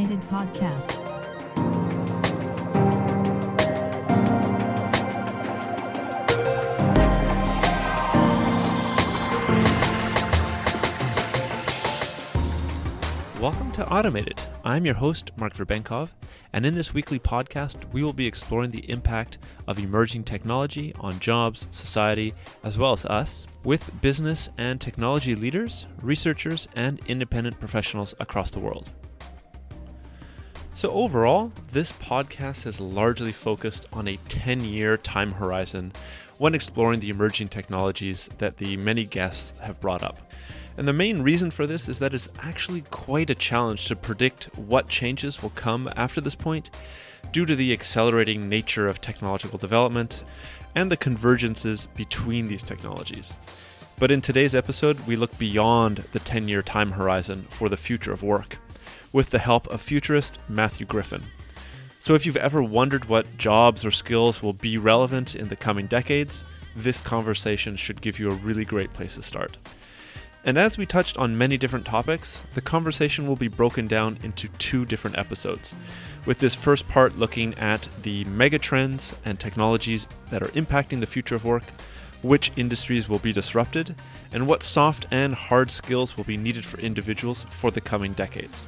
Automated Podcast. Welcome to Automated. I'm your host, Mark Verbenkov, and in this weekly podcast, we will be exploring the impact of emerging technology on jobs, society, as well as us, with business and technology leaders, researchers, and independent professionals across the world. So overall, this podcast has largely focused on a 10-year time horizon when exploring the emerging technologies that the many guests have brought up. And the main reason for this is that it's actually quite a challenge to predict what changes will come after this point due to the accelerating nature of technological development and the convergences between these technologies. But in today's episode, we look beyond the 10-year time horizon for the future of work with the help of futurist Matthew Griffin. So if you've ever wondered what jobs or skills will be relevant in the coming decades, this conversation should give you a really great place to start. And as we touched on many different topics, the conversation will be broken down into 2 different episodes, with this first part looking at the megatrends and technologies that are impacting the future of work, which industries will be disrupted, and what soft and hard skills will be needed for individuals for the coming decades.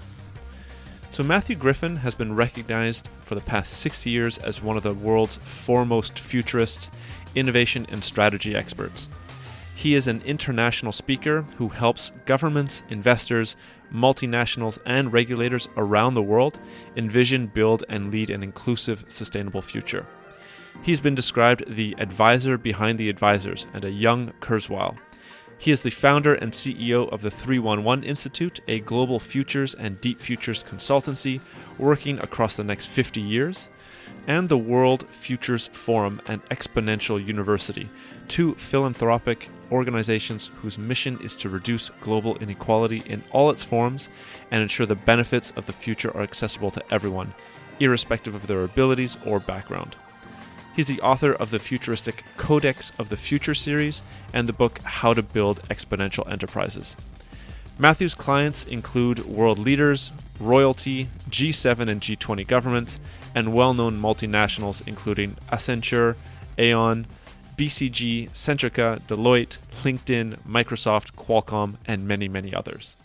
So Matthew Griffin has been recognized for the past 6 years as one of the world's foremost futurists, innovation and strategy experts. He is an international speaker who helps governments, investors, multinationals, and regulators around the world envision, build, and lead an inclusive, sustainable future. He's been described the advisor behind the advisors and a young Kurzweil. He is the founder and CEO of the 311 Institute, a global futures and deep futures consultancy working across the next 50 years, and the World Futures Forum and Exponential University, 2 philanthropic organizations whose mission is to reduce global inequality in all its forms and ensure the benefits of the future are accessible to everyone, irrespective of their abilities or background. He's the author of the futuristic Codex of the Future series and the book How to Build Exponential Enterprises. Matthew's clients include world leaders, royalty, G7 and G20 governments, and well-known multinationals including Accenture, Aon, BCG, Centrica, Deloitte, LinkedIn, Microsoft, Qualcomm, and many, many others.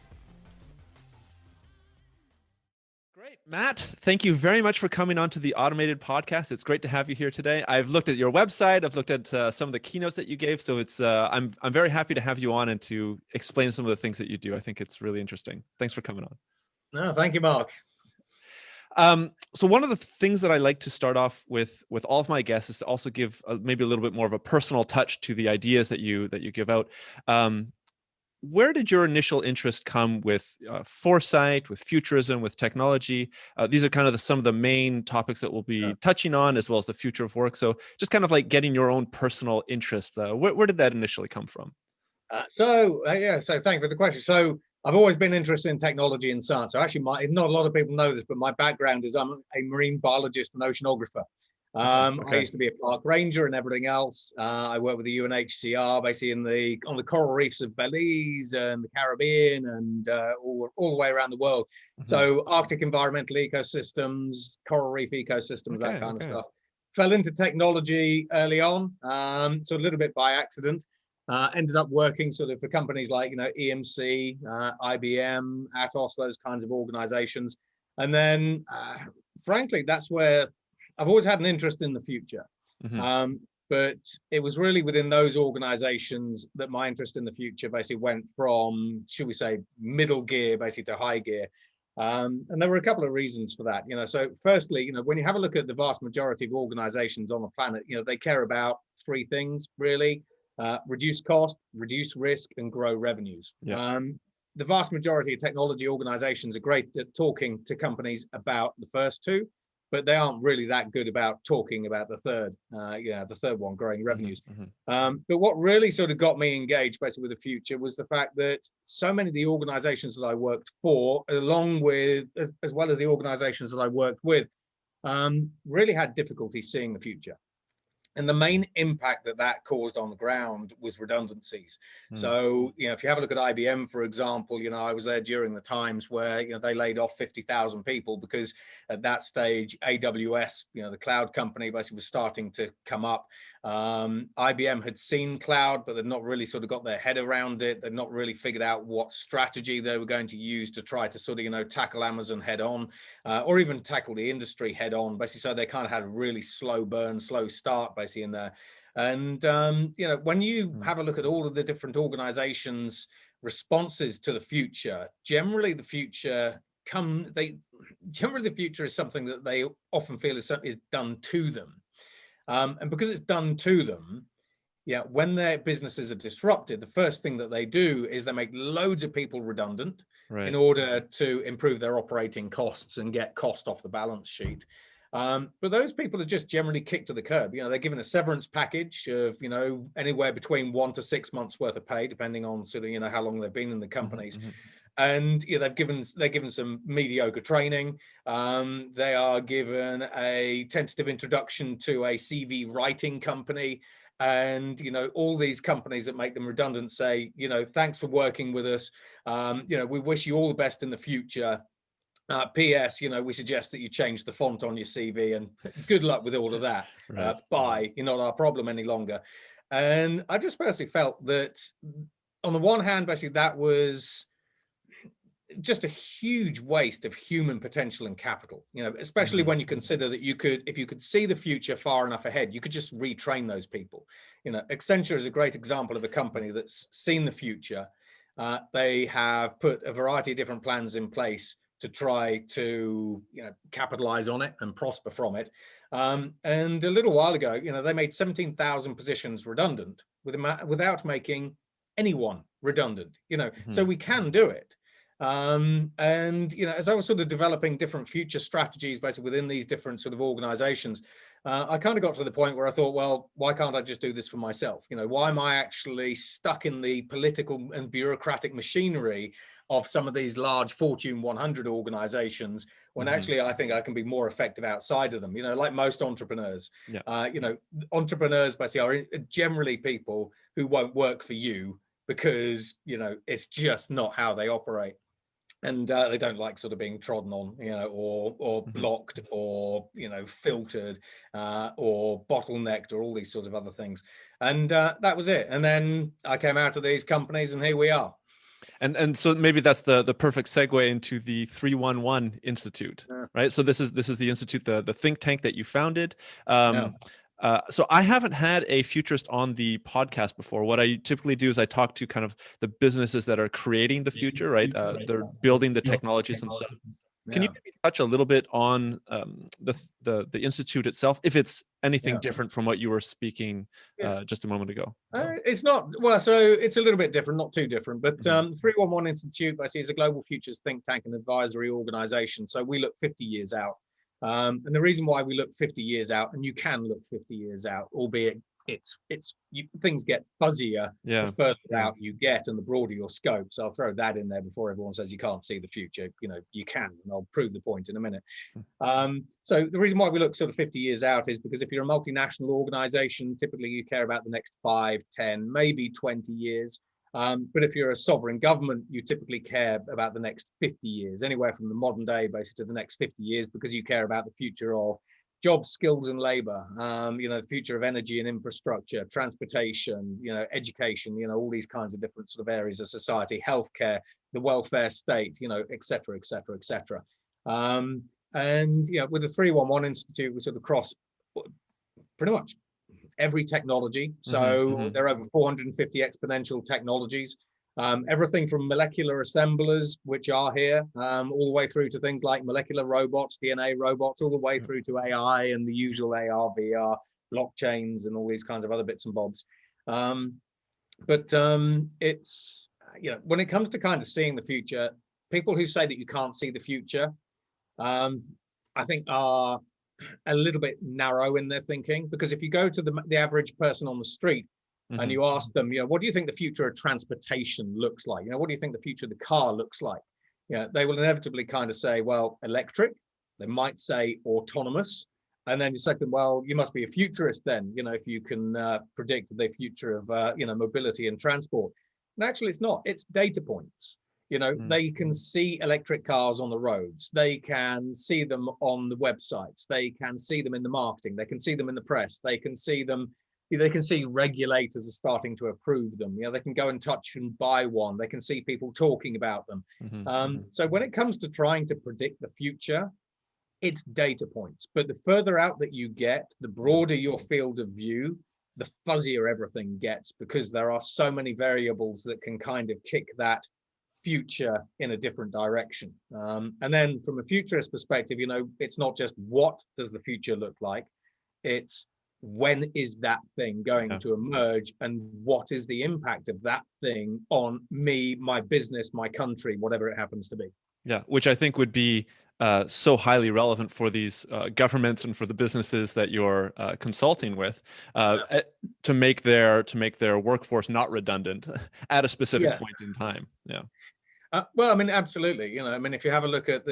Great. Matt, thank you very much for coming on to the Automated Podcast. It's great to have you here today. I've looked at your website. I've looked at some of the keynotes that you gave. So it's I'm very happy to have you on and to explain some of the things that you do. I think it's really interesting. Thanks for coming on. No, thank you, Mark. So one of the things that I like to start off with all of my guests is to also give maybe a little bit more of a personal touch to the ideas that you give out. Where did your initial interest come with foresight, with futurism, with technology? These are kind of some of the main topics that we'll be touching on, as well as the future of work. So just kind of like getting your own personal interest. Where did that initially come from? So thank you for the question. So I've always been interested in technology and science. So actually, not a lot of people know this, but my background is I'm a marine biologist and oceanographer. I used to be a park ranger and everything else. I work with the UNHCR, basically on the coral reefs of Belize and the Caribbean and all the way around the world. Mm-hmm. So Arctic environmental ecosystems, coral reef ecosystems, that kind of stuff. Fell into technology early on, so a little bit by accident. Ended up working sort of for companies like, EMC, IBM, Atos, those kinds of organizations. And then, frankly, that's where I've always had an interest in the future. Mm-hmm. But it was really within those organizations that my interest in the future basically went from, should we say, middle gear, basically to high gear. And there were a couple of reasons for that. So firstly, when you have a look at the vast majority of organizations on the planet, they care about 3 things, really. Reduce cost, reduce risk, and grow revenues. Yeah. The vast majority of technology organizations are great at talking to companies about the first 2, but they aren't really that good about talking about the third, the third one, growing revenues. Mm-hmm. But what really sort of got me engaged basically with the future was the fact that so many of the organizations that I worked for, along with, as well as the organizations that I worked with, really had difficulty seeing the future. And the main impact that that caused on the ground was redundancies. So, if you have a look at IBM, for example, I was there during the times where, they laid off 50,000 people because at that stage, AWS, the cloud company, basically was starting to come up. IBM had seen cloud, but they'd not really sort of got their head around it. They'd not really figured out what strategy they were going to use to try to sort of, tackle Amazon head on, or even tackle the industry head on, basically. So they kind of had a really slow burn, slow start, basically, in there. And, when you have a look at all of the different organizations' responses to the future, generally the future is something that they often feel is done to them. And because it's done to them, when their businesses are disrupted, the first thing that they do is they make loads of people redundant in order to improve their operating costs and get cost off the balance sheet. But those people are just generally kicked to the curb. They're given a severance package of, anywhere between 1 to 6 months worth of pay, depending on sort of, how long they've been in the companies. And they're given some mediocre training. They are given a tentative introduction to a CV writing company. And, all these companies that make them redundant say, thanks for working with us. We wish you all the best in the future. PS, we suggest that you change the font on your CV, and good luck with all of that. Bye. You're not our problem any longer. And I just personally felt that, on the one hand, basically, that was just a huge waste of human potential and capital, especially when you consider that if you could see the future far enough ahead, you could just retrain those people. Accenture is a great example of a company that's seen the future. They have put a variety of different plans in place to try to, capitalize on it and prosper from it. And a little while ago, they made 17,000 positions redundant without making anyone redundant, so we can do it. And, as I was sort of developing different future strategies basically within these different sort of organizations, I kind of got to the point where I thought, well, why can't I just do this for myself? Why am I actually stuck in the political and bureaucratic machinery of some of these large Fortune 100 organizations when actually I think I can be more effective outside of them, like most entrepreneurs. Entrepreneurs basically are generally people who won't work for you because, it's just not how they operate. And they don't like sort of being trodden on, or blocked, or, filtered, or bottlenecked, or all these sorts of other things. And that was it. And then I came out of these companies, and here we are. And so maybe that's the perfect segue into the 311 Institute, right? So this is the institute, the think tank that you founded. So I haven't had a futurist on the podcast before. What I typically do is I talk to kind of the businesses that are creating the future, right? They're building the technologies themselves. Can you maybe touch a little bit on the institute itself, if it's anything different from what you were speaking just a moment ago? It's not, well, so it's a little bit different, not too different, but 311 Institute, I see, is a global futures think tank and advisory organization. So we look 50 years out. And the reason why we look 50 years out, and you can look 50 years out, albeit things get fuzzier the further out you get and the broader your scope. So I'll throw that in there before everyone says you can't see the future. You can, and I'll prove the point in a minute. So the reason why we look sort of 50 years out is because if you're a multinational organization, typically you care about the next 5, 10, maybe 20 years. But if you're a sovereign government, you typically care about the next 50 years, anywhere from the modern day basically to the next 50 years, because you care about the future of jobs, skills, and labor, the future of energy and infrastructure, transportation, education, all these kinds of different sort of areas of society, healthcare, the welfare state, et cetera, et cetera, et cetera. And with the 311 Institute, we sort of cross pretty much every technology. So there are over 450 exponential technologies, everything from molecular assemblers, which are here, all the way through to things like molecular robots, DNA robots, all the way through to AI and the usual AR, VR, blockchains, and all these kinds of other bits and bobs. But it's, when it comes to kind of seeing the future, people who say that you can't see the future, I think are a little bit narrow in their thinking, because if you go to the average person on the street and you ask them, what do you think the future of transportation looks like? What do you think the future of the car looks like? They will inevitably kind of say, well, electric. They might say autonomous. And then you second, well, you must be a futurist then, if you can predict the future of, mobility and transport. And actually, it's not. It's data points. They can see electric cars on the roads. They can see them on the websites. They can see them in the marketing. They can see them in the press. They can see them. They can see regulators are starting to approve them. They can go and touch and buy one. They can see people talking about them. So when it comes to trying to predict the future, it's data points. But the further out that you get, the broader your field of view, the fuzzier everything gets, because there are so many variables that can kind of kick that future in a different direction. And then from a futurist perspective, it's not just what does the future look like, it's when is that thing going to emerge, and what is the impact of that thing on me, my business, my country, whatever it happens to be. Yeah, which I think would be so highly relevant for these governments and for the businesses that you're consulting with, to make their workforce not redundant at a specific point in time. Yeah. Well, I mean, absolutely. If you have a look at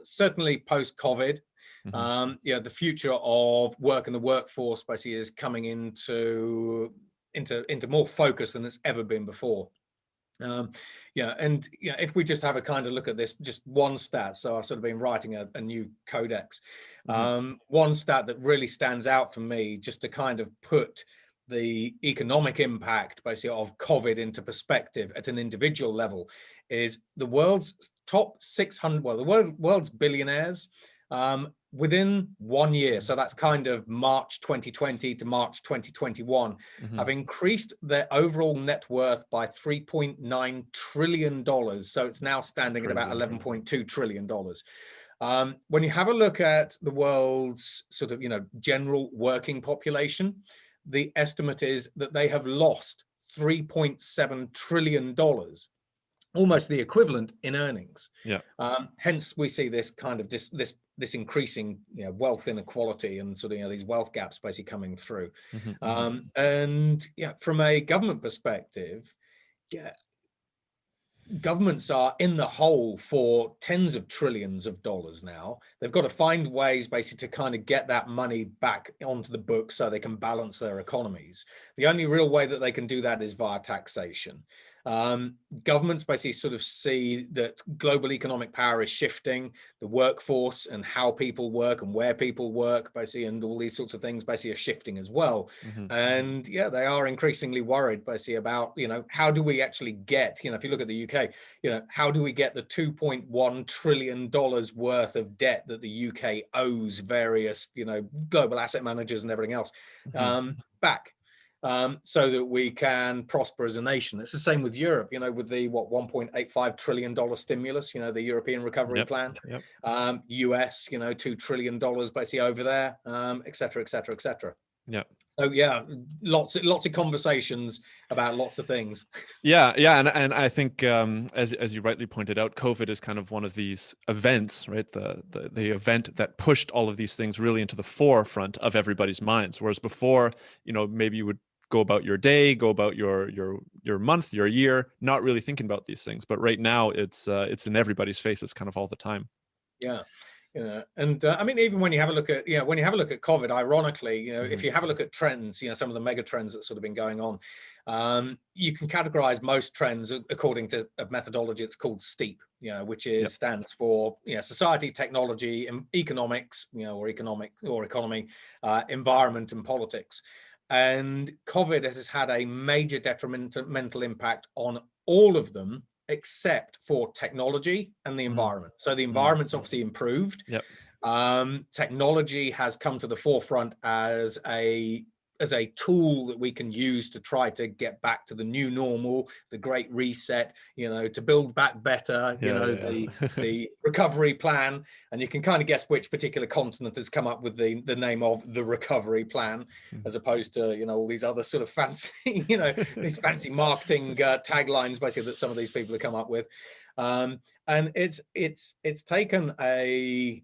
certainly post-COVID, the future of work and the workforce basically is coming into more focus than it's ever been before. If we just have a kind of look at this, just one stat. So I've sort of been writing a new codex. One stat that really stands out for me, just to kind of put the economic impact basically of COVID into perspective at an individual level, is the world's top 600, the world's billionaires, within 1 year, so that's kind of March 2020 to March 2021, have increased their overall net worth by $3.9 trillion. So it's now standing at about $11.2 trillion. When you have a look at the world's sort of, general working population, the estimate is that they have lost $3.7 trillion, almost the equivalent in earnings. Hence, we see this kind of this increasing wealth inequality and sort of these wealth gaps basically coming through. And from a government perspective, governments are in the hole for tens of trillions of dollars now. They've got to find ways basically to kind of get that money back onto the books so they can balance their economies. The only real way that they can do that is via taxation. Governments basically sort of see that global economic power is shifting, the workforce and how people work and where people work basically, and all these sorts of things basically are shifting as well. And they are increasingly worried basically about, how do we actually get, if you look at the UK, how do we get the $2.1 trillion worth of debt that the UK owes various, global asset managers and everything else, back? So that we can prosper as a nation. It's the same with Europe, with the $1.85 trillion stimulus, the European Recovery Plan. US, $2 trillion basically over there, et cetera, et cetera, et cetera. So lots of conversations about lots of things. And I think as you rightly pointed out, COVID is kind of one of these events, right? The event that pushed all of these things really into the forefront of everybody's minds. Whereas before, maybe you would go about your day, go about your month, your year, not really thinking about these things. But right now, it's in everybody's faces, kind of all the time. And I mean, even when you have a look at COVID, ironically, if you have a look at trends, some of the mega trends that's sort of been going on, you can categorize most trends according to a methodology that's called STEEP, which stands for society, technology, economics, or economy, environment, and politics. And COVID has had a major detrimental impact on all of them, except for technology and the environment. So the environment's obviously improved. Technology has come to the forefront as a tool that we can use to try to get back to the new normal, the great reset, to build back better, the recovery plan. And you can kind of guess which particular continent has come up with the name of the recovery plan, as opposed to, all these other sort of fancy, these fancy marketing taglines basically that some of these people have come up with. And it's taken a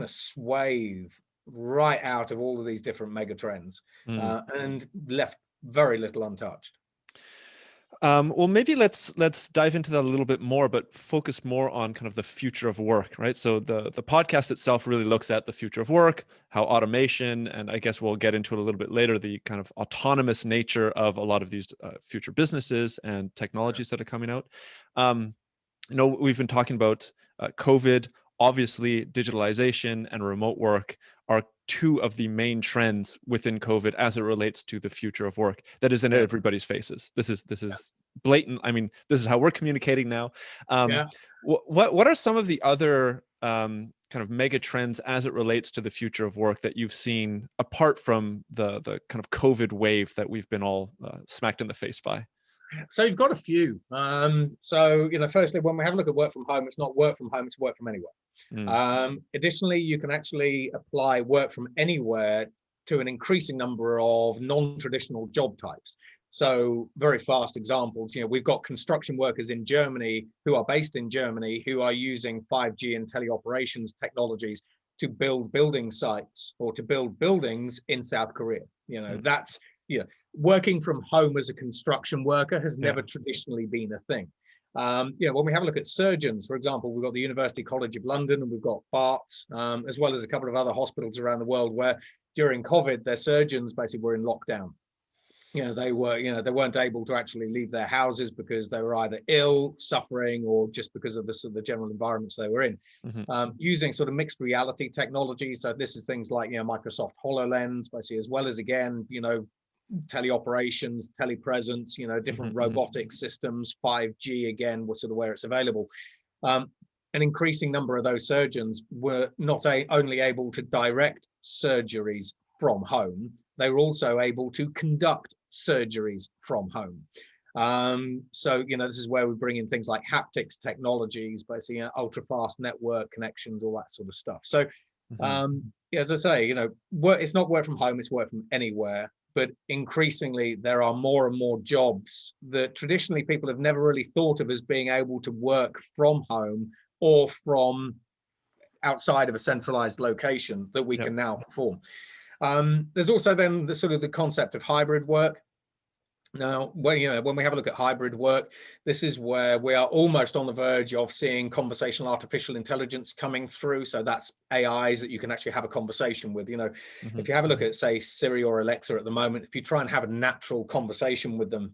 swathe right out of all of these different mega trends, and left very little untouched. Well, maybe let's dive into that a little bit more, but focus more on kind of the future of work, right? So the podcast itself really looks at the future of work, how automation, and I guess we'll get into it a little bit later, the kind of autonomous nature of a lot of these future businesses and technologies that are coming out. We've been talking about COVID. Obviously, digitalization and remote work are two of the main trends within COVID as it relates to the future of work that is in everybody's faces. This is blatant. I mean, this is how we're communicating now. What are some of the other kind of mega trends as it relates to the future of work that you've seen apart from the kind of COVID wave that we've been all smacked in the face by? So you've got a few. Firstly, when we have a look at work from home, it's not work from home, it's work from anywhere. Additionally, you can actually apply work from anywhere to an increasing number of non-traditional job types. So very fast examples, we've got construction workers in Germany who are based in Germany who are using 5G and teleoperations technologies to build building sites or to build buildings in South Korea. That's working from home as a construction worker has never traditionally been a thing. When we have a look at surgeons, for example, we've got the University College of London and we've got Barts, as well as a couple of other hospitals around the world where during COVID, their surgeons basically were in lockdown. They weren't able to actually leave their houses because they were either ill, suffering, or just because of the general environments they were in. Using sort of mixed reality technology. So this is things like, Microsoft HoloLens, basically, as well as, again, teleoperations, telepresence, different robotic systems, 5G, again, was sort of where it's available. An increasing number of those surgeons were not only able to direct surgeries from home, they were also able to conduct surgeries from home. This is where we bring in things like haptics technologies, basically ultra fast network connections, all that sort of stuff. So as I say, it's not work from home, it's work from anywhere. But increasingly, there are more and more jobs that traditionally people have never really thought of as being able to work from home or from outside of a centralized location that we can now perform. There's also then the concept of hybrid work. Now, when we have a look at hybrid work, this is where we are almost on the verge of seeing conversational artificial intelligence coming through. So that's AIs that you can actually have a conversation with. If you have a look at, say, Siri or Alexa at the moment, if you try and have a natural conversation with them,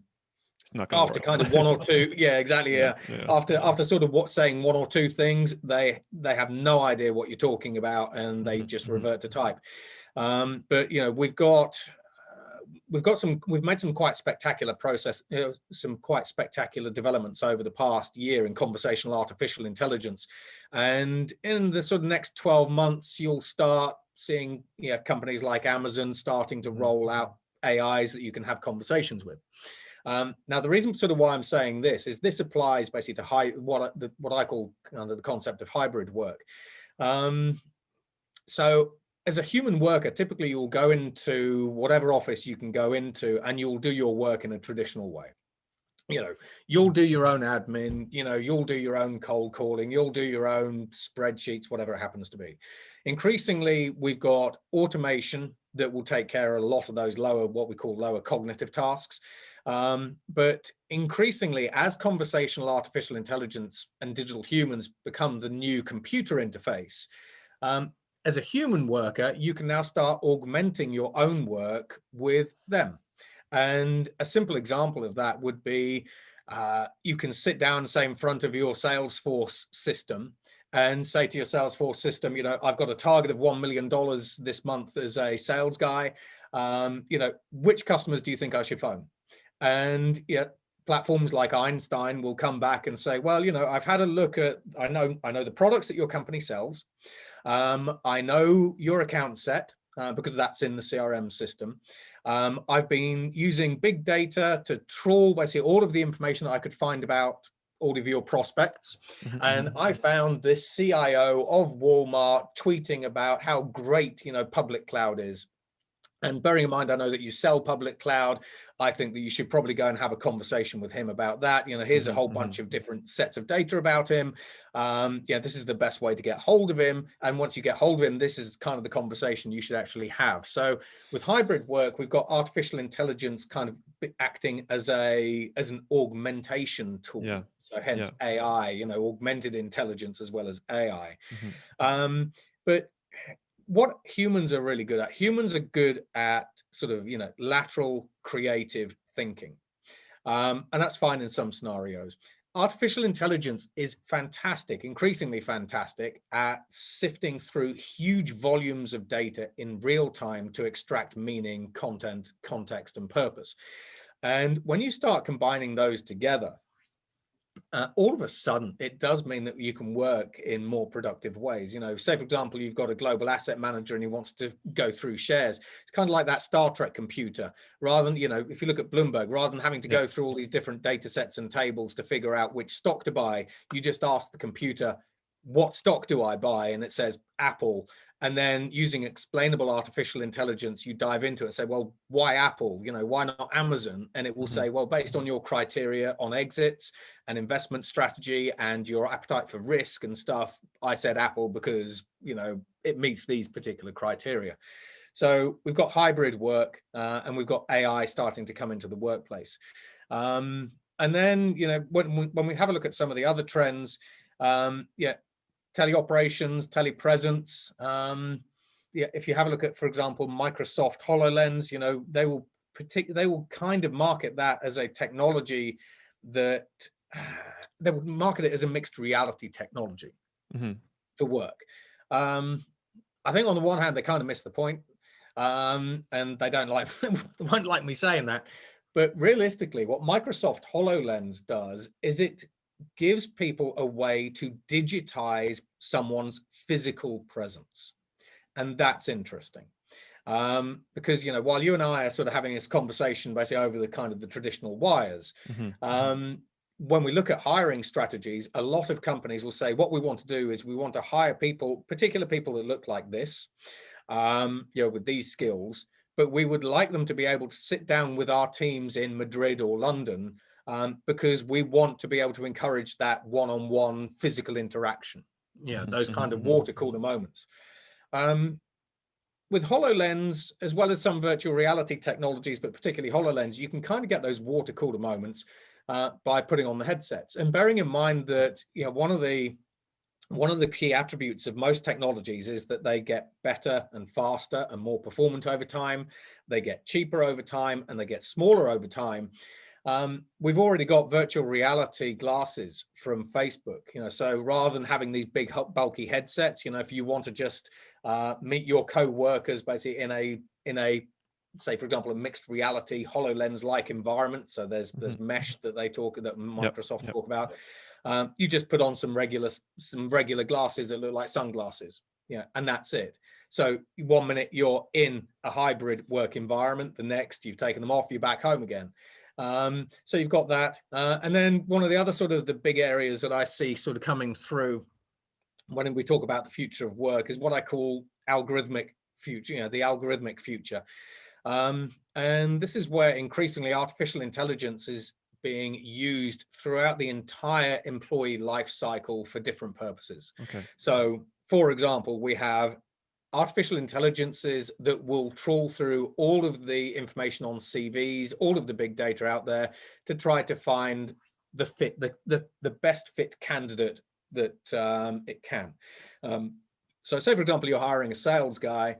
after kind of one or two, after sort of saying one or two things, they have no idea what you're talking about, and they just revert to type. But we've made some quite spectacular some quite spectacular developments over the past year in conversational artificial intelligence. And in the sort of next 12 months, you'll start seeing companies like Amazon starting to roll out AIs that you can have conversations with. Now, the reason sort of why I'm saying this is this applies basically to what I call under the concept of hybrid work. So as a human worker, typically you'll go into whatever office you can go into and you'll do your work in a traditional way. You'll do your own admin, you'll do your own cold calling, you'll do your own spreadsheets, whatever it happens to be. Increasingly, we've got automation that will take care of a lot of those what we call lower cognitive tasks. But increasingly, as conversational artificial intelligence and digital humans become the new computer interface, as a human worker, you can now start augmenting your own work with them. And a simple example of that would be you can sit down, say, in front of your Salesforce system and say to your Salesforce system, I've got a target of $1 million this month as a sales guy. Which customers do you think I should phone? And platforms like Einstein will come back and say, well, I've had a look at, I know the products that your company sells. I know your account set because that's in the CRM system. I've been using big data to trawl basically all of the information that I could find about all of your prospects. And I found this CIO of Walmart tweeting about how great, public cloud is. And bearing in mind, I know that you sell public cloud, I think that you should probably go and have a conversation with him about that. Here's a whole bunch of different sets of data about him. This is the best way to get hold of him. And once you get hold of him, this is kind of the conversation you should actually have. So with hybrid work, we've got artificial intelligence kind of acting as an augmentation tool. Yeah. So hence AI, augmented intelligence as well as AI. But what humans are really good at, humans are good at sort of, lateral creative thinking. And that's fine in some scenarios. Artificial intelligence is fantastic, increasingly fantastic at sifting through huge volumes of data in real time to extract meaning, content, context, and purpose. And when you start combining those together, all of a sudden, it does mean that you can work in more productive ways. Say, for example, you've got a global asset manager and he wants to go through shares. It's kind of like that Star Trek computer. Rather than, if you look at Bloomberg, rather than having to go through all these different data sets and tables to figure out which stock to buy, you just ask the computer, what stock do I buy? And it says Apple. And then using explainable artificial intelligence, you dive into it and say, well, why Apple? Why not Amazon? And it will say, well, based on your criteria on exits and investment strategy and your appetite for risk and stuff, I said Apple because, it meets these particular criteria. So we've got hybrid work and we've got AI starting to come into the workplace. And then, when we have a look at some of the other trends, teleoperations, telepresence. If you have a look at, for example, Microsoft HoloLens, they will kind of market that as a technology that they will market it as a mixed reality technology for work. I think on the one hand, they kind of miss the point, and they won't like me saying that. But realistically, what Microsoft HoloLens does is it gives people a way to digitize someone's physical presence. And that's interesting. Because, while you and I are sort of having this conversation basically over the kind of the traditional wires, when we look at hiring strategies, a lot of companies will say, what we want to do is we want to hire people, particular people that look like this, with these skills, but we would like them to be able to sit down with our teams in Madrid or London because we want to be able to encourage that one-on-one physical interaction, those kind of water cooler moments. With HoloLens, as well as some virtual reality technologies, but particularly HoloLens, you can kind of get those water cooler moments by putting on the headsets. And bearing in mind that, one of the key attributes of most technologies is that they get better and faster and more performant over time. They get cheaper over time and they get smaller over time. We've already got virtual reality glasses from Facebook, so rather than having these big bulky headsets, if you want to just meet your co-workers basically in a say, for example, a mixed reality HoloLens like environment. So there's mesh that Microsoft talk about. You just put on some regular glasses that look like sunglasses, and that's it. So 1 minute you're in a hybrid work environment, the next you've taken them off, you're back home again. So you've got that. And then one of the other sort of the big areas that I see sort of coming through when we talk about the future of work is what I call algorithmic future, the algorithmic future. And this is where increasingly artificial intelligence is being used throughout the entire employee life cycle for different purposes. Okay. So, for example, we have artificial intelligences that will trawl through all of the information on CVs, all of the big data out there to try to find the fit, the best fit candidate that it can. So say, for example, you're hiring a sales guy.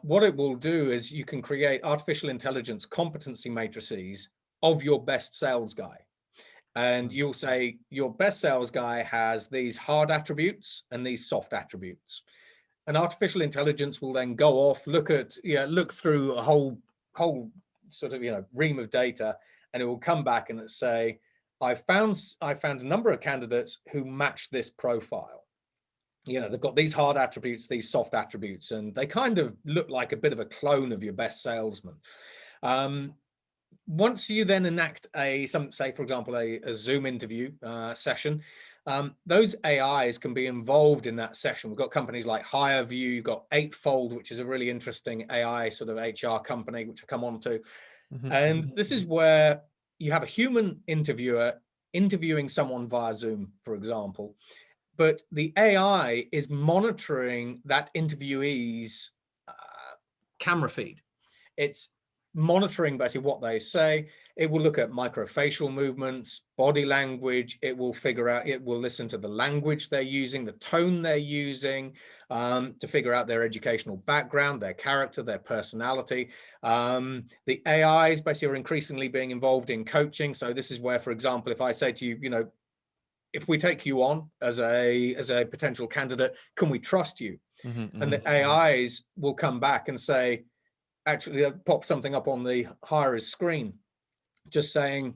What it will do is you can create artificial intelligence competency matrices of your best sales guy. And you'll say your best sales guy has these hard attributes and these soft attributes. And artificial intelligence will then go off, look through a whole sort of ream of data, and it will come back and say, I found a number of candidates who match this profile. They've got these hard attributes, these soft attributes, and they kind of look like a bit of a clone of your best salesman. Once you then enact say, for example, a Zoom interview session, those AIs can be involved in that session. We've got companies like HireVue, you've got Eightfold, which is a really interesting AI sort of HR company, which I come on to. And this is where you have a human interviewer interviewing someone via Zoom, for example, but the AI is monitoring that interviewee's camera feed. It's monitoring basically what they say. It will look at microfacial movements, body language. It will figure out, it will listen to the language they're using, the tone they're using, to figure out their educational background, their character, their personality. The AIs basically are increasingly being involved in coaching. So this is where, for example, if I say to you, if we take you on as a potential candidate, can we trust you? And the AIs will come back and say, actually, pop something up on the hirer's screen, just saying,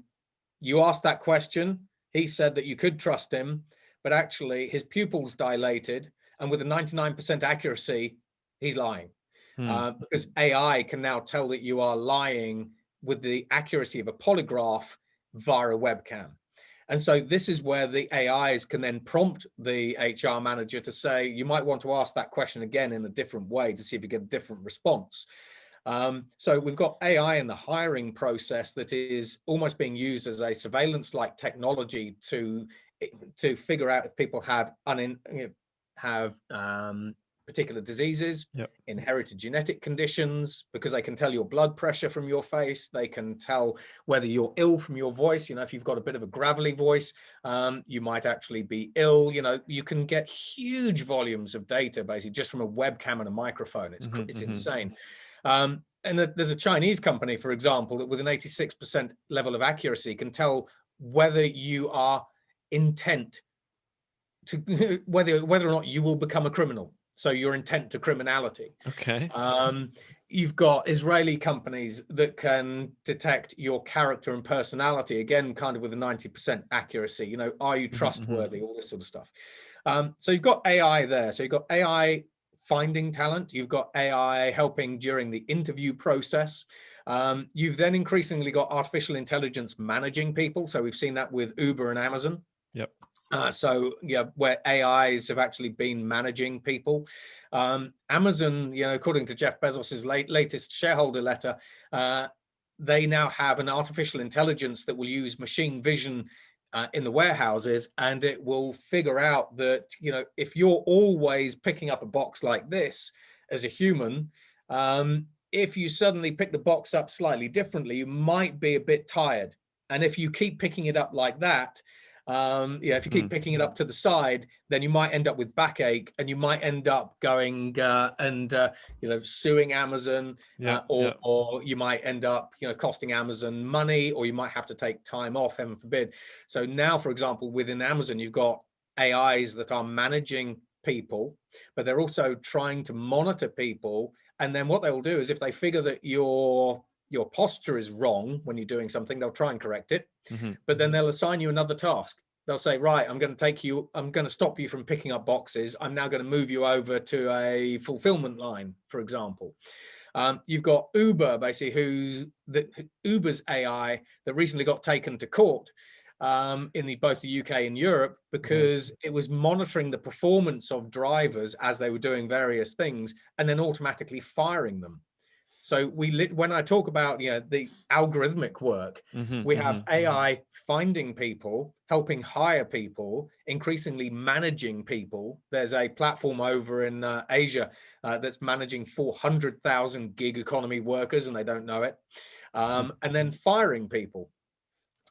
you asked that question, he said that you could trust him, but actually his pupils dilated, and with a 99% accuracy, he's lying. Because AI can now tell that you are lying with the accuracy of a polygraph via a webcam. And so this is where the AIs can then prompt the HR manager to say, you might want to ask that question again in a different way to see if you get a different response. So we've got AI in the hiring process that is almost being used as a surveillance-like technology to figure out if people have particular diseases, inherited genetic conditions, because they can tell your blood pressure from your face. They can tell whether you're ill from your voice. If you've got a bit of a gravelly voice, you might actually be ill. You can get huge volumes of data basically just from a webcam and a microphone. It's insane. And there's a Chinese company, for example, that with an 86% level of accuracy can tell whether you are intent to whether or not you will become a criminal. So your intent to criminality. Okay. You've got Israeli companies that can detect your character and personality, again, kind of with a 90% accuracy. Are you trustworthy? All this sort of stuff. So you've got AI there. So you've got AI finding talent. You've got AI helping during the interview process. You've then increasingly got artificial intelligence managing people. So we've seen that with Uber and Amazon. Yep. Where AIs have actually been managing people. Amazon, according to Jeff Bezos's latest shareholder letter, they now have an artificial intelligence that will use machine vision in the warehouses, and it will figure out that, if you're always picking up a box like this as a human, if you suddenly pick the box up slightly differently, you might be a bit tired. And if you keep picking it up like that, if you keep picking it up to the side, then you might end up with backache, and you might end up going suing Amazon, or you might end up costing Amazon money, or you might have to take time off, heaven forbid. So now, for example, within Amazon, you've got AIs that are managing people, but they're also trying to monitor people. And then what they will do is, if they figure that your posture is wrong when you're doing something, they'll try and correct it. But then they'll assign you another task. They'll say, right, I'm going to stop you from picking up boxes. I'm now going to move you over to a fulfillment line, for example. You've got Uber, basically, Uber's AI that recently got taken to court in both the UK and Europe, because it was monitoring the performance of drivers as they were doing various things and then automatically firing them. So when I talk about the algorithmic work, we have AI finding people, helping hire people, increasingly managing people. There's a platform over in Asia that's managing 400,000 gig economy workers, and they don't know it, and then firing people.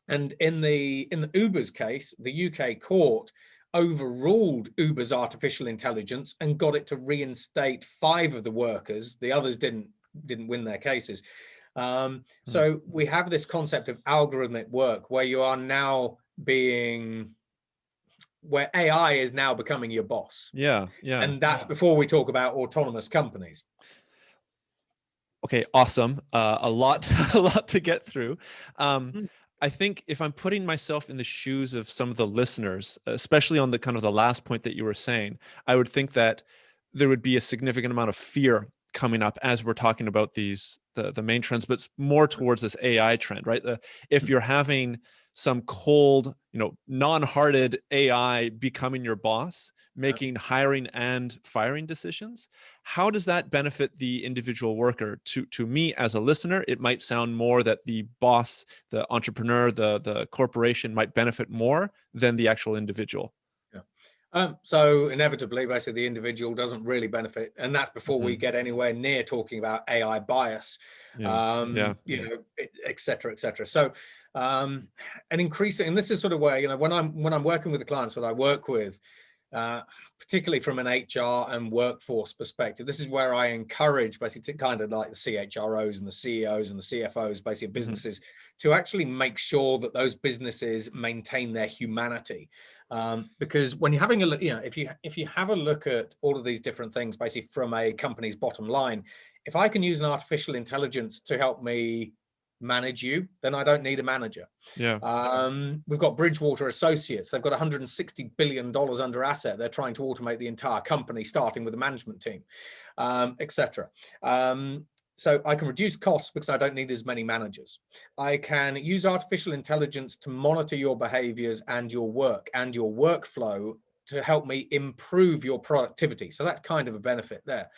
And in the Uber's case, the UK court overruled Uber's artificial intelligence and got it to reinstate 5 of the workers. The others didn't win their cases. So we have this concept of algorithmic work where you are now where AI is now becoming your boss. Yeah. And that's before we talk about autonomous companies. Okay, awesome. A lot to get through. I think if I'm putting myself in the shoes of some of the listeners, especially on the kind of the last point that you were saying, I would think that there would be a significant amount of fear coming up as we're talking about these the main trends, but it's more towards this AI trend, right? If you're having some cold, non-hearted AI becoming your boss, making hiring and firing decisions, how does that benefit the individual worker? To me as a listener, it might sound more that the boss, the entrepreneur, the corporation might benefit more than the actual individual. So inevitably, basically, the individual doesn't really benefit, and that's before we get anywhere near talking about AI bias, et cetera, et cetera. So, an increasing, and this is sort of where, when I'm working with the clients that I work with, particularly from an HR and workforce perspective, this is where I encourage basically kind of like the CHROs and the CEOs and the CFOs, basically businesses, to actually make sure that those businesses maintain their humanity. Because when you're having a look, if you have a look at all of these different things, basically from a company's bottom line, if I can use an artificial intelligence to help me manage you, then I don't need a manager. We've got Bridgewater Associates. They've got $160 billion under asset. They're trying to automate the entire company, starting with the management team, etc. So I can reduce costs because I don't need as many managers. I can use artificial intelligence to monitor your behaviors and your work and your workflow to help me improve your productivity. So that's kind of a benefit there.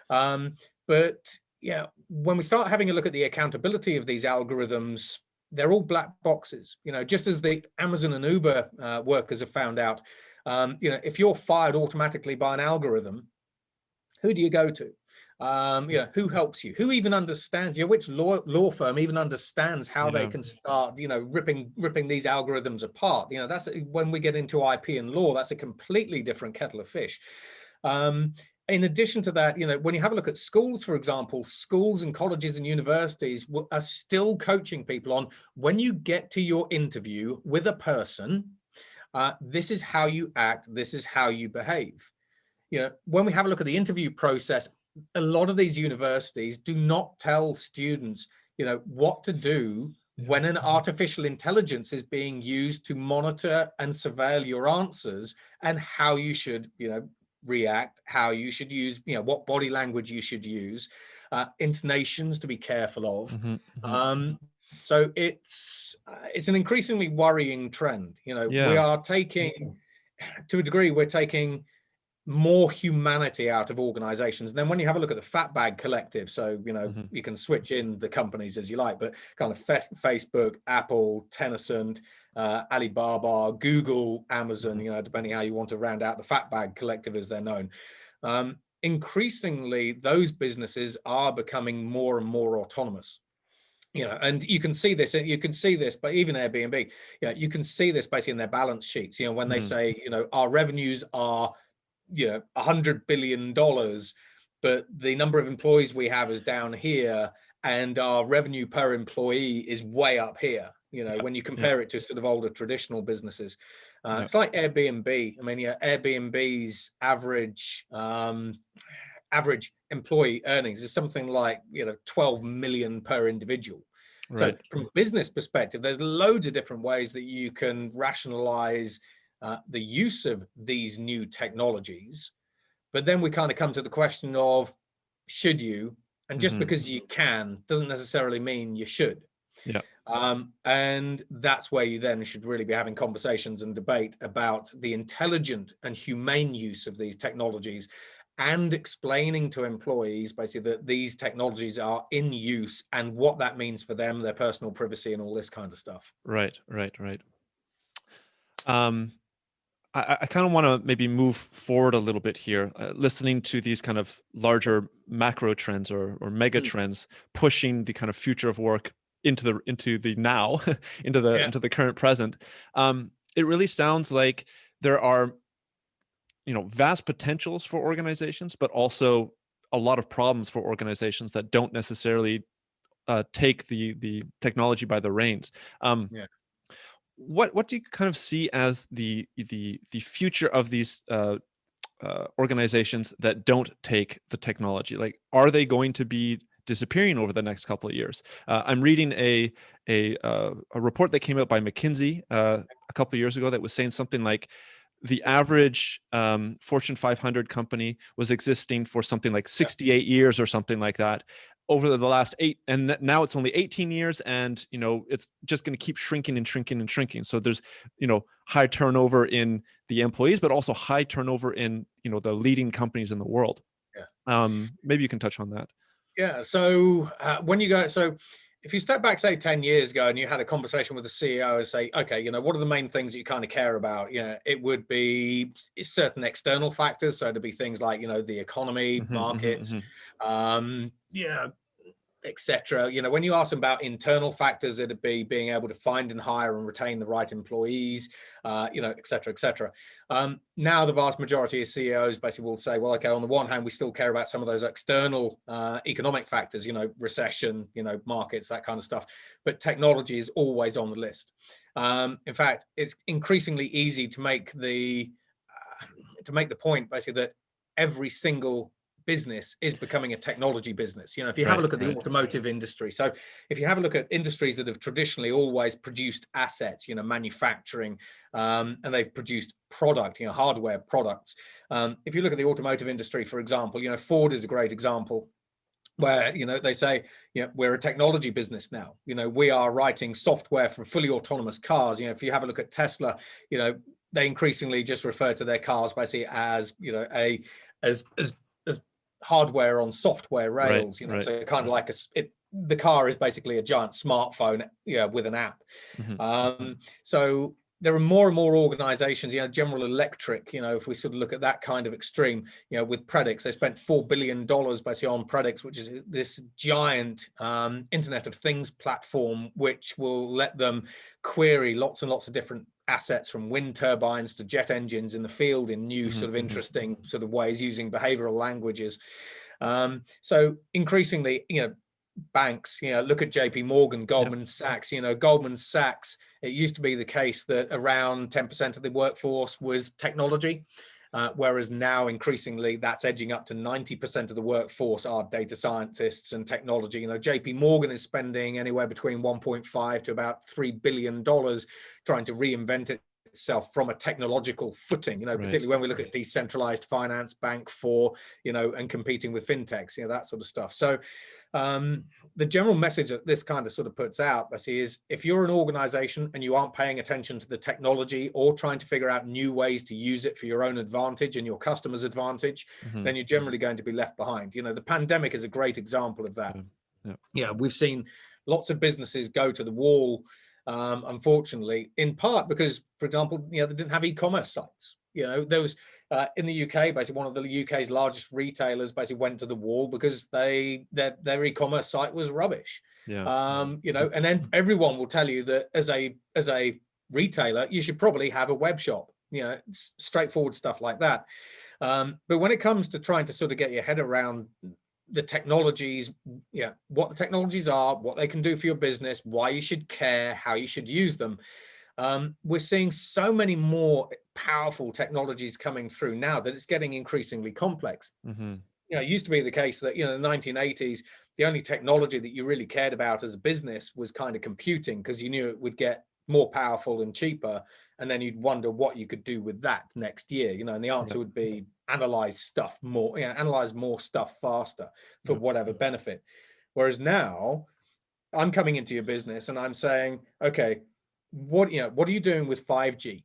But yeah, when we start having a look at the accountability of these algorithms, they're all black boxes. Just as the Amazon and Uber workers have found out, if you're fired automatically by an algorithm, who do you go to? Who helps you? Who even understands? Which law firm even understands how they can start, ripping these algorithms apart? That's when we get into IP and law. That's a completely different kettle of fish. In addition to that, when you have a look at schools, for example, schools and colleges and universities are still coaching people on, when you get to your interview with a person, this is how you act, this is how you behave. When we have a look at the interview process, a lot of these universities do not tell students, what to do when an artificial intelligence is being used to monitor and surveil your answers, and how you should, react, how you should use, what body language you should use, intonations to be careful of. So it's an increasingly worrying trend. We are taking, to a degree, we're taking more humanity out of organizations. And then when you have a look at the Fat Bag Collective, so you can switch in the companies as you like, but kind of Facebook, Apple, Tencent, Alibaba, Google, Amazon, depending how you want to round out the Fat Bag Collective as they're known. Increasingly, those businesses are becoming more and more autonomous. And you can see this, but even Airbnb, you can see this basically in their balance sheets, when they say, our revenues are $100 billion, but the number of employees we have is down here, and our revenue per employee is way up here. When you compare it to sort of older traditional businesses, it's like Airbnb. I mean, Airbnb's average employee earnings is something like 12 million per individual. Right. So from a business perspective, there's loads of different ways that you can rationalize the use of these new technologies. But then we kind of come to the question of, should you? And just because you can doesn't necessarily mean you should. And that's where you then should really be having conversations and debate about the intelligent and humane use of these technologies, and explaining to employees basically that these technologies are in use and what that means for them, their personal privacy, and all this kind of stuff. Right. I kind of want to maybe move forward a little bit here, listening to these kind of larger macro trends or mega trends pushing the kind of future of work into the now, into the current present. It really sounds like there are, vast potentials for organizations, but also a lot of problems for organizations that don't necessarily take the technology by the reins. What do you kind of see as the future of these organizations that don't take the technology? Like, are they going to be disappearing over the next couple of years? I'm reading a report that came out by McKinsey a couple of years ago that was saying something like the average Fortune 500 company was existing for something like 68 years or something like that. over the last now it's only 18 years, and it's just going to keep shrinking and shrinking and shrinking. So there's high turnover in the employees, but also high turnover in the leading companies in the world. Maybe you can touch on that. Yeah. So when you go, so if you step back, say 10 years ago, and you had a conversation with the CEO and say, okay, what are the main things that you kind of care about? It would be certain external factors. So it'd be things like, the economy, markets, etc. When you ask them about internal factors, it'd be being able to find and hire and retain the right employees, et cetera, et cetera. Now the vast majority of CEOs basically will say, well, okay, on the one hand, we still care about some of those external economic factors, recession, markets, that kind of stuff. But technology is always on the list. In fact, it's increasingly easy to make the point basically that every single business is becoming a technology business. If you have a look at the automotive industry, so if you have a look at industries that have traditionally always produced assets, manufacturing, and they've produced product, hardware products. If you look at the automotive industry, for example, Ford is a great example, where they say, we're a technology business now. We are writing software for fully autonomous cars. If you have a look at Tesla, they increasingly just refer to their cars basically as as hardware on software rails. So kind of like the car is basically a giant smartphone with an app. So there are more and more organizations, General Electric, if we sort of look at that kind of extreme, with Predix, they spent $4 billion basically on Predix, which is this giant Internet of Things platform, which will let them query lots and lots of different assets, from wind turbines to jet engines in the field in new sort of interesting sort of ways, using behavioral languages. So increasingly, banks, look at JP Morgan, Goldman Sachs. Goldman Sachs, it used to be the case that around 10% of the workforce was technology, whereas now increasingly that's edging up to 90% of the workforce are data scientists and technology. JP Morgan is spending anywhere between 1.5 to about $3 billion trying to reinvent itself from a technological footing, particularly when we look at decentralized finance, Bank 4, and competing with fintechs, that sort of stuff. So the general message that this kind of sort of puts out, Bessie, is if you're an organization and you aren't paying attention to the technology or trying to figure out new ways to use it for your own advantage and your customers' advantage, then you're generally going to be left behind. The pandemic is a great example of that. We've seen lots of businesses go to the wall, unfortunately, in part because, for example, they didn't have e-commerce sites. There was in the UK, basically one of the UK's largest retailers basically went to the wall because their e-commerce site was rubbish. And then everyone will tell you that as a retailer, you should probably have a web shop. Straightforward stuff like that. But when it comes to trying to sort of get your head around the technologies, what the technologies are, what they can do for your business, why you should care, how you should use them. We're seeing so many more powerful technologies coming through now that it's getting increasingly complex. It used to be the case that, in the 1980s, the only technology that you really cared about as a business was kind of computing, because you knew it would get more powerful and cheaper. And then you'd wonder what you could do with that next year, and the answer would be analyze stuff more, analyze more stuff faster for whatever benefit. Whereas now I'm coming into your business and I'm saying, okay, what are you doing with 5G,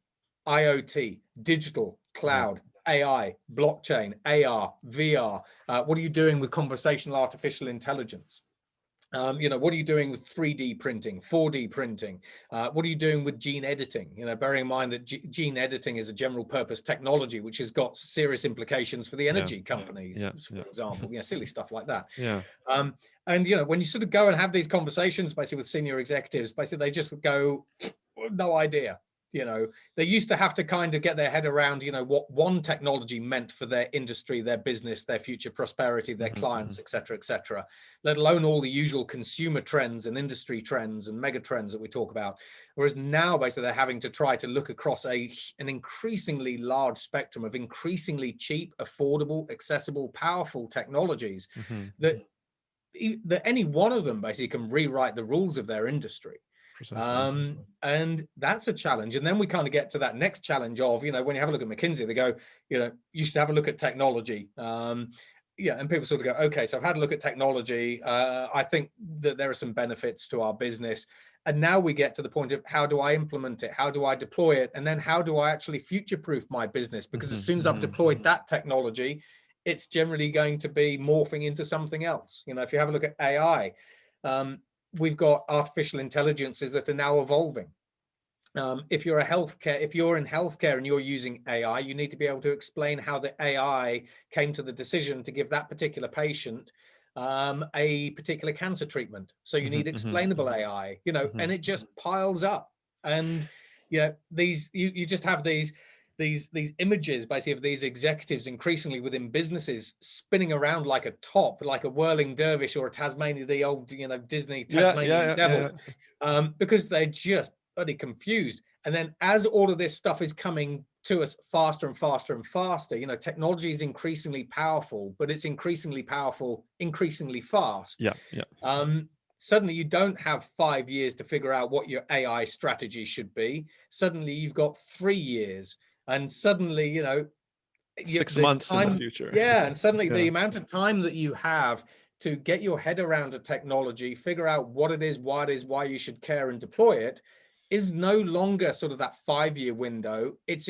IoT, digital, cloud, AI, blockchain, AR, VR? What are you doing with conversational artificial intelligence? What are you doing with 3D printing, 4D printing? What are you doing with gene editing? Bearing in mind that gene editing is a general purpose technology, which has got serious implications for the energy companies, for example, silly stuff like that. And, when you sort of go and have these conversations, basically with senior executives, basically they just go, no idea. They used to have to kind of get their head around, what one technology meant for their industry, their business, their future prosperity, their clients, et cetera, let alone all the usual consumer trends and industry trends and megatrends that we talk about. Whereas now, basically, they're having to try to look across an increasingly large spectrum of increasingly cheap, affordable, accessible, powerful technologies that any one of them basically can rewrite the rules of their industry. And that's a challenge. And then we kind of get to that next challenge of, when you have a look at McKinsey, they go, you should have a look at technology. yeah, and people sort of go, okay, so I've had a look at technology. I think that there are some benefits to our business. And now we get to the point of how do I implement it? How do I deploy it? And then how do I actually future-proof my business? Because as soon as I've deployed that technology, it's generally going to be morphing into something else. You know, if you have a look at AI, we've got artificial intelligences that are now evolving. If you're in healthcare and you're using AI, you need to be able to explain how the AI came to the decision to give that particular patient a particular cancer treatment. So you need explainable AI, you know, and it just piles up. And yeah, you just have these images basically of these executives increasingly within businesses spinning around like a top, like a whirling dervish or a Tasmanian, the old, you know, Disney Tasmanian devil, because they're just bloody confused. And then as all of this stuff is coming to us faster and faster and faster, you know, technology is increasingly powerful, but it's increasingly powerful, increasingly fast. Suddenly you don't have 5 years to figure out what your AI strategy should be. Suddenly you've got 3 years, and suddenly, you know, 6 months in the future. Yeah, and suddenly the amount of time that you have to get your head around a technology, figure out what it is, why you should care and deploy it, is no longer sort of that 5-year window. It's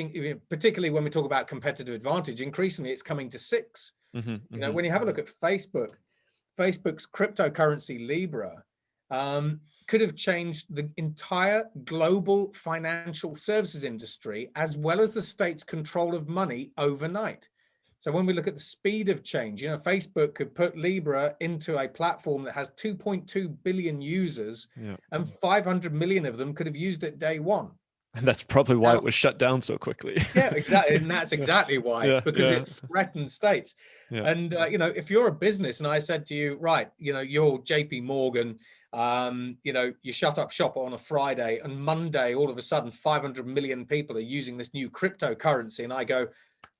particularly when we talk about competitive advantage, increasingly it's coming to 6. You know, when you have a look at Facebook's cryptocurrency Libra could have changed the entire global financial services industry, as well as the state's control of money overnight. So when we look at the speed of change, you know, Facebook could put Libra into a platform that has 2.2 billion users, and 500 million of them could have used it day one. And that's probably why it was shut down so quickly. Yeah, exactly. And that's exactly why, because it threatened states. And, you know, if you're a business and I said to you, right, you know, you're JP Morgan, you know, you shut up shop on a Friday, and Monday, all of a sudden, 500 million people are using this new cryptocurrency. And I go,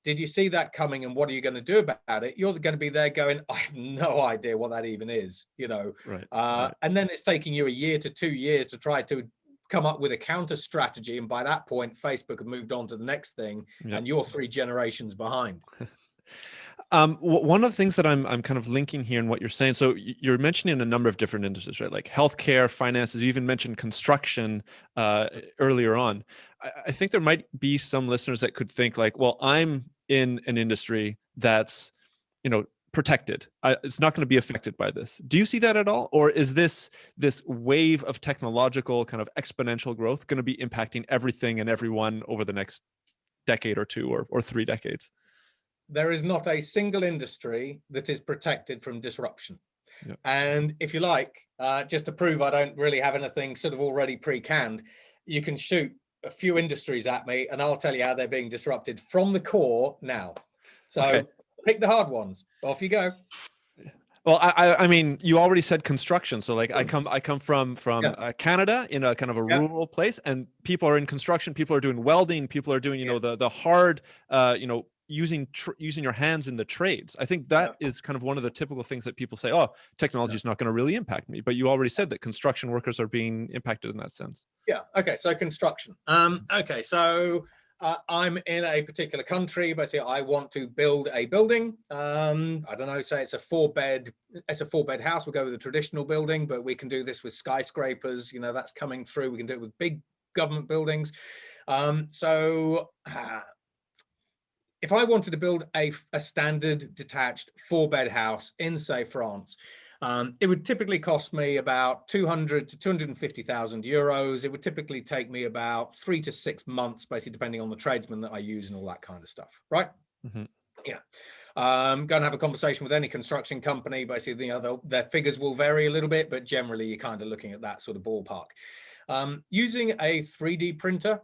did you see that coming? And what are you going to do about it? You're going to be there going, I have no idea what that even is, you know. And then it's taking you a year to 2 years to try to come up with a counter strategy. And by that point, Facebook have moved on to the next thing, and you're 3 generations behind. One of the things that I'm kind of linking here in what you're saying, so you're mentioning a number of different industries, right? Like healthcare, finances, you even mentioned construction earlier on. I think there might be some listeners that could think like, well, I'm in an industry that's, you know, protected. It's not going to be affected by this. Do you see that at all? Or is this wave of technological kind of exponential growth going to be impacting everything and everyone over the next decade or 2 or 3 decades? There is not a single industry that is protected from disruption. And if you like, just to prove I don't really have anything sort of already pre-canned, you can shoot a few industries at me and I'll tell you how they're being disrupted from the core now. So pick the hard ones. Off you go. Well, I mean, you already said construction. So like I come from Canada, in a kind of a rural place, and people are in construction, people are doing welding, people are doing, you know, the hard, you know, using your hands in the trades. I think that is kind of one of the typical things that people say, oh, technology is not going to really impact me. But you already said that construction workers are being impacted in that sense. Yeah. Okay. So construction. Okay. So I'm in a particular country. Basically, I want to build a building. I don't know, say it's a 4-bed house. We'll go with a traditional building, but we can do this with skyscrapers. You know, that's coming through. We can do it with big government buildings. If I wanted to build a standard detached 4-bed house in, say, France, it would typically cost me about 200 to 250,000 euros. It would typically take me about 3 to 6 months, basically, depending on the tradesman that I use and all that kind of stuff, right? Yeah. Go and have a conversation with any construction company. Basically, you know, their figures will vary a little bit, but generally you're kind of looking at that sort of ballpark. Using a 3D printer,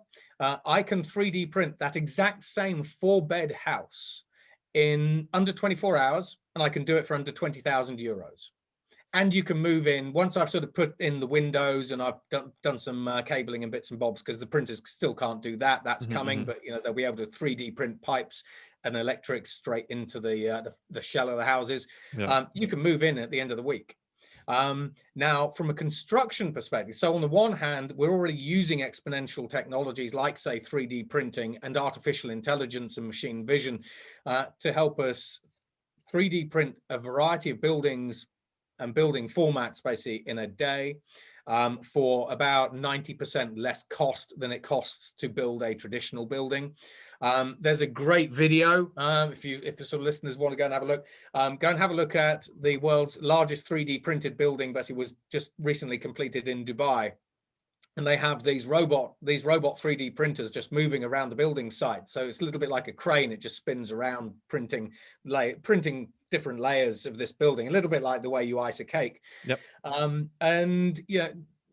I can 3D print that exact same 4-bed house in under 24 hours, and I can do it for under 20,000 euros. And you can move in, once I've sort of put in the windows and I've done some cabling and bits and bobs, because the printers still can't do that. That's coming, but you know, they'll be able to 3D print pipes and electrics straight into the shell of the houses. You can move in at the end of the week. Now, from a construction perspective, so on the one hand, we're already using exponential technologies like, say, 3D printing and artificial intelligence and machine vision to help us 3D print a variety of buildings and building formats basically in a day for about 90% less cost than it costs to build a traditional building. There's a great video, if the sort of listeners want to go and have a look, go and have a look at the world's largest 3D printed building, basically was just recently completed in Dubai. And they have these robot 3D printers just moving around the building site. So it's a little bit like a crane. It just spins around printing different layers of this building, a little bit like the way you ice a cake. Yep. And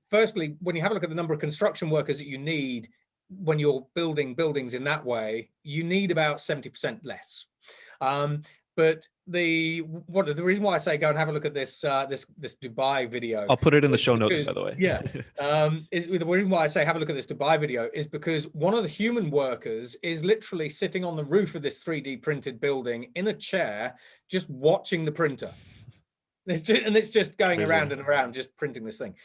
firstly, when you have a look at the number of construction workers that you need when you're building buildings in that way, you need about 70% less. But the reason why I say go and have a look at this this Dubai video. I'll put it in the show notes, by the way. Yeah, is the reason why I say have a look at this Dubai video is because one of the human workers is literally sitting on the roof of this 3D printed building in a chair, just watching the printer. It's just going around and around, just printing this thing.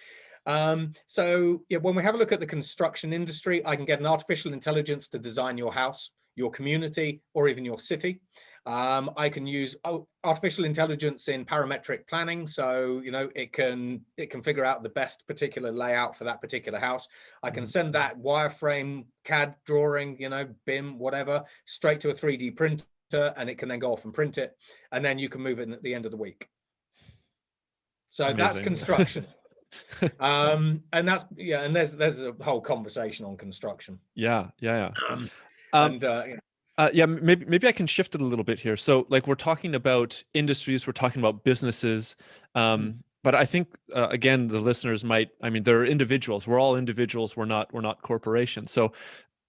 So yeah, when we have a look at the construction industry, I can get an artificial intelligence to design your house, your community, or even your city. I can use artificial intelligence in parametric planning, so it can figure out the best particular layout for that particular house. I can send that wireframe, CAD drawing, BIM, whatever, straight to a 3D printer, and it can then go off and print it, and then you can move it at the end of the week. So amazing. That's construction. And that's and there's a whole conversation on construction. Yeah. Maybe I can shift it a little bit here. So like we're talking about industries, we're talking about businesses, but I think again the listeners they're individuals. We're all individuals. We're not corporations. So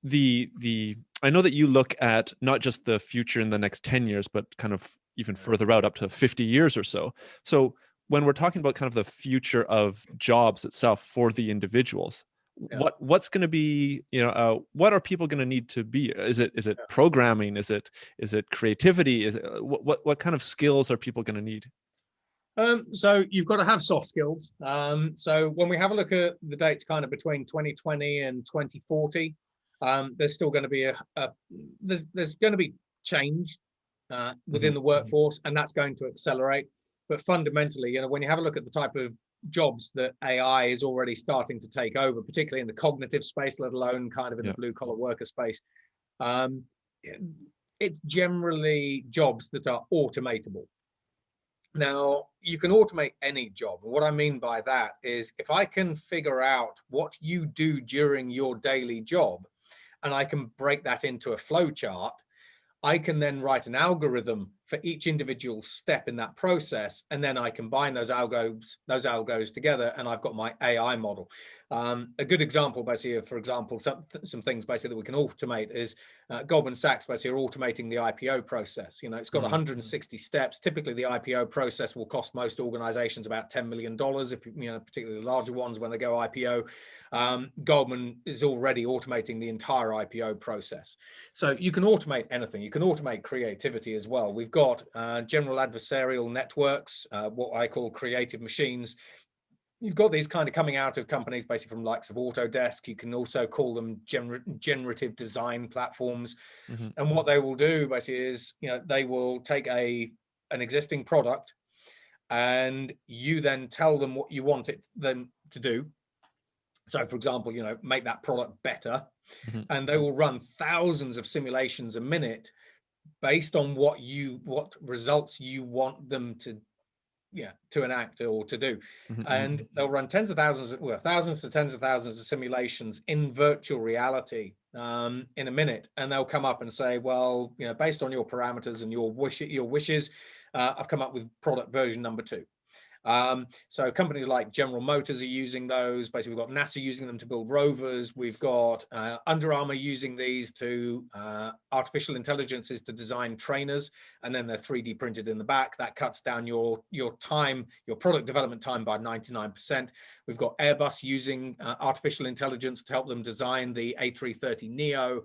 I know that you look at not just the future in the next 10 years, but kind of even further out, up to 50 years or so. So when we're talking about kind of the future of jobs itself for the individuals, what's going to be, what are people going to need to be? Is it programming? Is it creativity? What kind of skills are people going to need? So you've got to have soft skills. So when we have a look at the dates kind of between 2020 and 2040, there's still going to be there's going to be change within the workforce, and that's going to accelerate. But fundamentally, when you have a look at the type of jobs that AI is already starting to take over, particularly in the cognitive space, let alone kind of in the blue collar worker space, it's generally jobs that are automatable. Now, you can automate any job. And what I mean by that is if I can figure out what you do during your daily job, and I can break that into a flow chart, I can then write an algorithm for each individual step in that process, and then I combine those algos together, and I've got my AI model. A good example, basically, for example, some things basically that we can automate is Goldman Sachs basically are automating the IPO process. It's got 160 steps. Typically, the IPO process will cost most organizations about $10 million, if particularly the larger ones when they go IPO. Goldman is already automating the entire IPO process. So you can automate anything. You can automate creativity as well. We've got general adversarial networks, what I call creative machines. You've got these kind of coming out of companies basically from likes of Autodesk. You can also call them generative design platforms. And what they will do basically is, they will take an existing product, and you then tell them what you want them to do. So for example, make that product better, and they will run thousands of simulations a minute based on what results you want them to enact or to do. And they'll run thousands to tens of thousands of simulations in virtual reality in a minute, and they'll come up and say, well, based on your parameters and your wishes, I've come up with product version number 2. So companies like General Motors are using those. Basically, we've got NASA using them to build rovers. We've got Under Armour using these to artificial intelligences to design trainers, and then they're 3D printed in the back. That cuts down your time, your product development time by 99%. We've got Airbus using artificial intelligence to help them design the A330neo.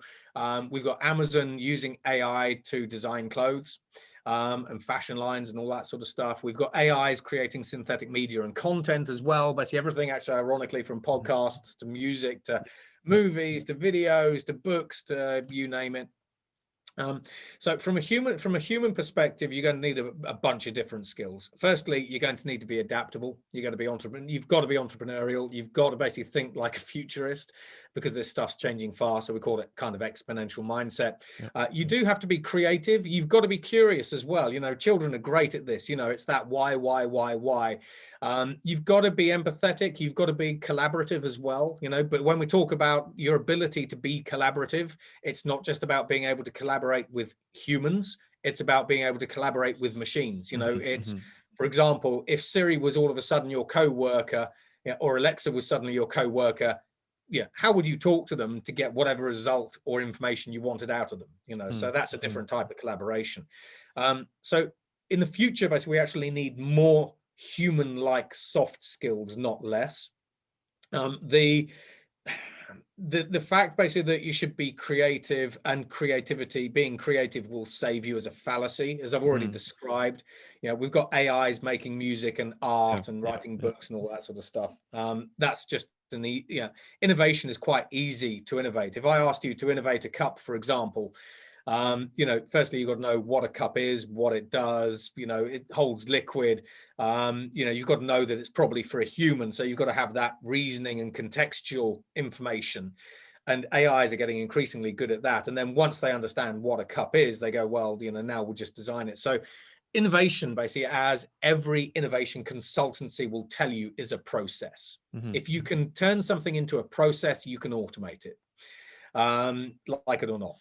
We've got Amazon using AI to design clothes. And fashion lines and all that sort of stuff. We've got AIs creating synthetic media and content as well. Basically everything, actually, ironically, from podcasts to music to movies to videos to books to you name it. So from a human perspective, you're going to need a bunch of different skills. Firstly, you're going to need to be adaptable. You're going to be You've got to be entrepreneurial. You've got to basically think like a futurist, because this stuff's changing fast. So we call it kind of exponential mindset. Yeah. You do have to be creative. You've got to be curious as well. Children are great at this. It's that why. You've got to be empathetic. You've got to be collaborative as well. But when we talk about your ability to be collaborative, it's not just about being able to collaborate with humans. It's about being able to collaborate with machines. It's, for example, if Siri was all of a sudden your co-worker, or Alexa was suddenly your co-worker, how would you talk to them to get whatever result or information you wanted out of them? So that's a different type of collaboration. So in the future, basically, we actually need more human-like soft skills, not less. The fact basically that you should be creative, and being creative will save you, as a fallacy, as I've already described. We've got AIs making music and art and writing books and all that sort of stuff. That's just innovation is quite easy to innovate. If I asked you to innovate a cup, for example, firstly, you've got to know what a cup is, what it does. It holds liquid. You've got to know that it's probably for a human. So you've got to have that reasoning and contextual information. And AIs are getting increasingly good at that. And then once they understand what a cup is, they go, well, now we'll just design it. So innovation, basically, as every innovation consultancy will tell you, is a process. If you can turn something into a process, you can automate it, like it or not.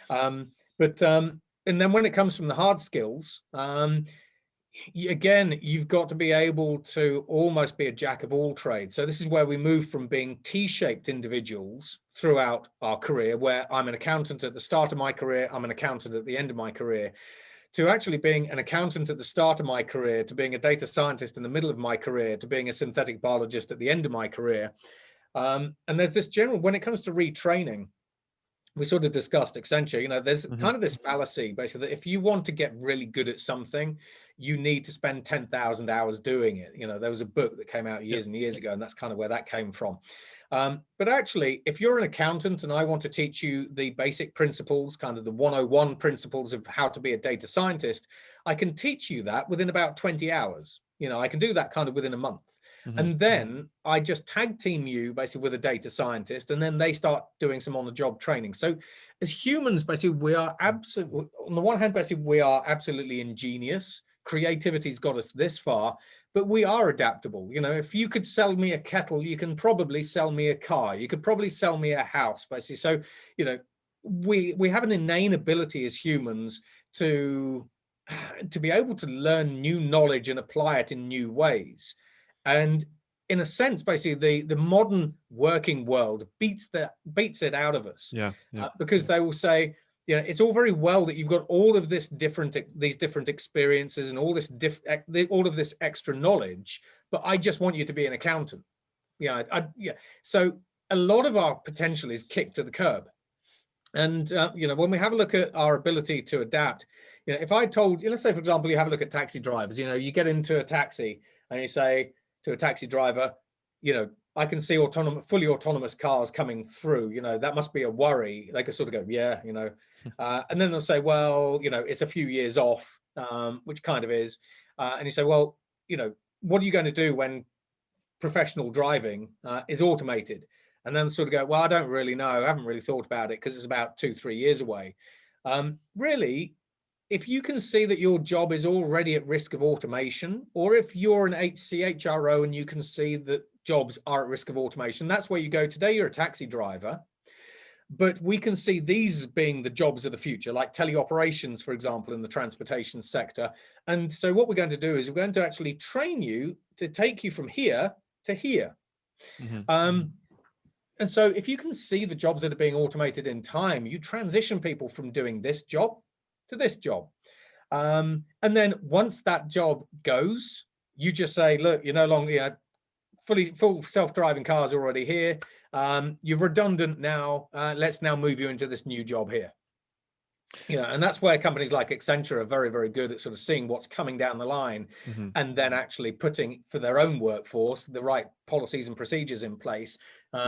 And then when it comes from the hard skills, again, you've got to be able to almost be a jack of all trades. So this is where we move from being T-shaped individuals throughout our career, where I'm an accountant at the start of my career, I'm an accountant at the end of my career, to actually being an accountant at the start of my career, to being a data scientist in the middle of my career, to being a synthetic biologist at the end of my career. And there's this general, when it comes to retraining, we sort of discussed Accenture, there's kind of this fallacy, basically, that if you want to get really good at something, you need to spend 10,000 hours doing it. There was a book that came out years and years ago, and that's kind of where that came from. But actually, if you're an accountant and I want to teach you the basic principles, kind of the 101 principles of how to be a data scientist, I can teach you that within about 20 hours. I can do that kind of within a month. And then I just tag team you basically with a data scientist, and then they start doing some on the job training. So as humans, basically, we are absolutely, on the one hand, basically, we are absolutely ingenious. Creativity's got us this far, but we are adaptable. If you could sell me a kettle, you can probably sell me a car. You could probably sell me a house, basically. So, we have an innate ability as humans to be able to learn new knowledge and apply it in new ways. And in a sense, basically, the modern working world beats it out of us. Because they will say, it's all very well that you've got all of these different experiences and all of this extra knowledge, but I just want you to be an accountant. So a lot of our potential is kicked to the curb. And when we have a look at our ability to adapt, if I told you, let's say, for example, you have a look at taxi drivers. You get into a taxi and you say to a taxi driver, I can see fully autonomous cars coming through. That must be a worry. They could sort of go, yeah, and then they'll say, well, it's a few years off, which kind of is. And you say, well, what are you going to do when professional driving is automated? And then sort of go, well, I don't really know. I haven't really thought about it because it's about 2-3 years away. Really, if you can see that your job is already at risk of automation, or if you're an CHRO and you can see that jobs are at risk of automation, that's where you go. Today, you're a taxi driver, but we can see these being the jobs of the future, like teleoperations, for example, in the transportation sector. And so what we're going to do is we're going to actually train you to take you from here to here. And so if you can see the jobs that are being automated in time, you transition people from doing this job to this job. And then once that job goes, you just say, look, you're no longer, full self-driving cars are already here. You're redundant now. Let's now move you into this new job here. And that's where companies like Accenture are very, very good at sort of seeing what's coming down the line and then actually putting for their own workforce the right policies and procedures in place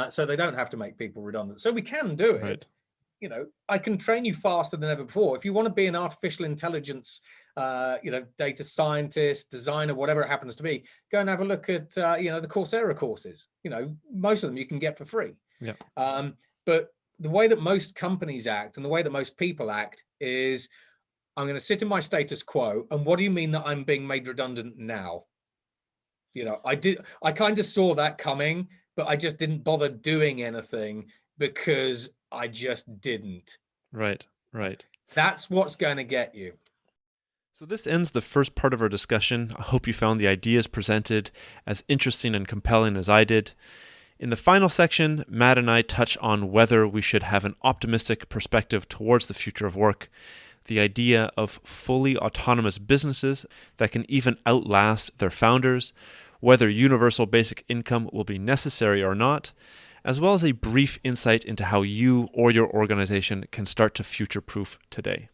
so they don't have to make people redundant. So we can do it. I can train you faster than ever before. If you want to be an artificial intelligence, data scientist, designer, whatever it happens to be, go and have a look at, the Coursera courses. Most of them you can get for free. Yeah. But the way that most companies act and the way that most people act is, I'm going to sit in my status quo. And what do you mean that I'm being made redundant now? I kind of saw that coming, but I just didn't bother doing anything because I just didn't. Right. That's what's going to get you. So this ends the first part of our discussion. I hope you found the ideas presented as interesting and compelling as I did. In the final section, Matt and I touch on whether we should have an optimistic perspective towards the future of work, the idea of fully autonomous businesses that can even outlast their founders, whether universal basic income will be necessary or not, as well as a brief insight into how you or your organization can start to future-proof today.